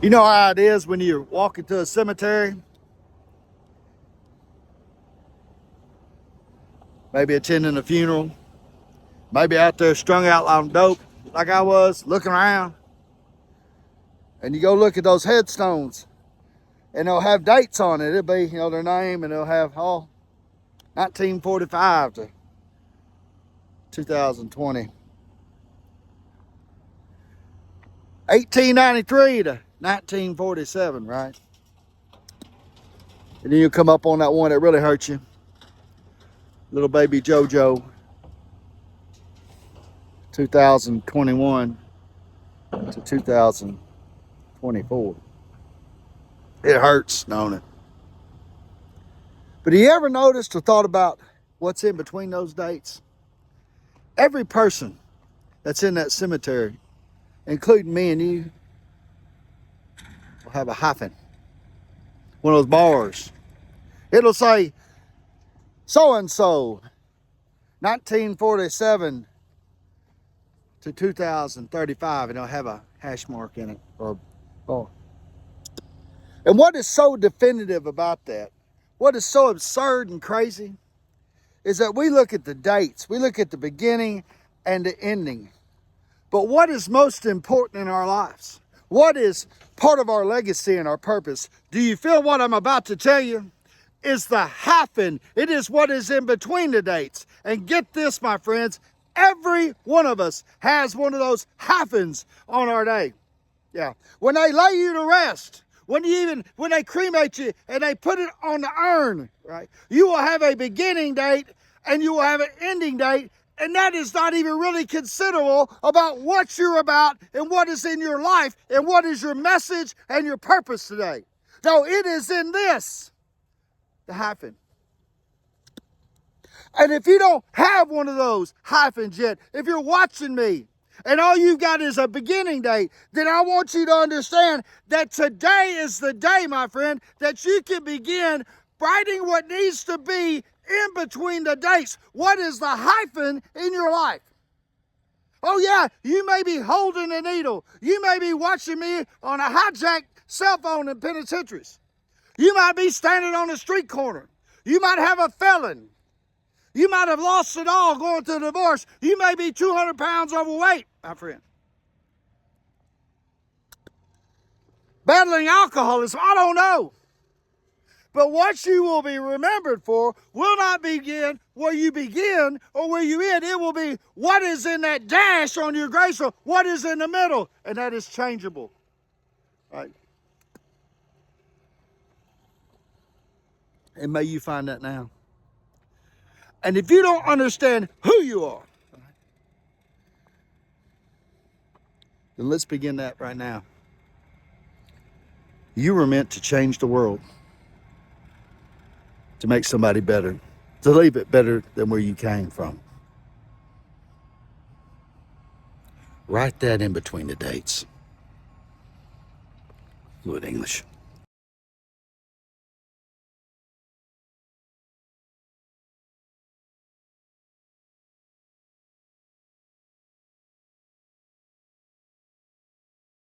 You know how it is when you're walking to a cemetery, maybe attending a funeral, maybe out there strung out on dope like I was, looking around, and you go look at those headstones, and they'll have dates on it. It'll be, their name, and they'll have 1945 to 2020, 1893 to 1947, right? And then you come up on that one that really hurts you. Little baby JoJo, 2021 to 2024. It hurts, don't it? But have you ever noticed or thought about what's in between those dates? Every person that's in that cemetery, including me and you, will have a hyphen. One of those bars. It'll say, so-and-so, 1947 to 2035, and it'll have a hash mark in it. And what is so definitive about that, what is so absurd and crazy, is that we look at the dates, we look at the beginning and the ending. But what is most important in our lives? What is part of our legacy and our purpose? Do you feel what I'm about to tell you? Is the hyphen. It is what is in between the dates. And get this, my friends, every one of us has one of those hyphens on our day. Yeah. When they lay you to rest, when they cremate you and they put it on the urn, right? You will have a beginning date and you will have an ending date. And that is not even really considerable about what you're about and what is in your life and what is your message and your purpose today. No, it is in this, the hyphen. And if you don't have one of those hyphens yet, if you're watching me and all you've got is a beginning date, then I want you to understand that today is the day, my friend, that you can begin writing what needs to be in between the dates. What is the hyphen in your life? Oh yeah, you may be holding a needle. You may be watching me on a hijacked cell phone in penitentiaries. You might be standing on a street corner. You might have a felon. You might have lost it all going through a divorce. You may be 200 pounds overweight, my friend. Battling alcoholism, I don't know. But what you will be remembered for will not begin where you begin or where you end. It will be what is in that dash on your gravestone, what is in the middle, and that is changeable. Right? And may you find that now. And if you don't understand who you are, then let's begin that right now. You were meant to change the world, to make somebody better, to leave it better than where you came from. Write that in between the dates. Good English.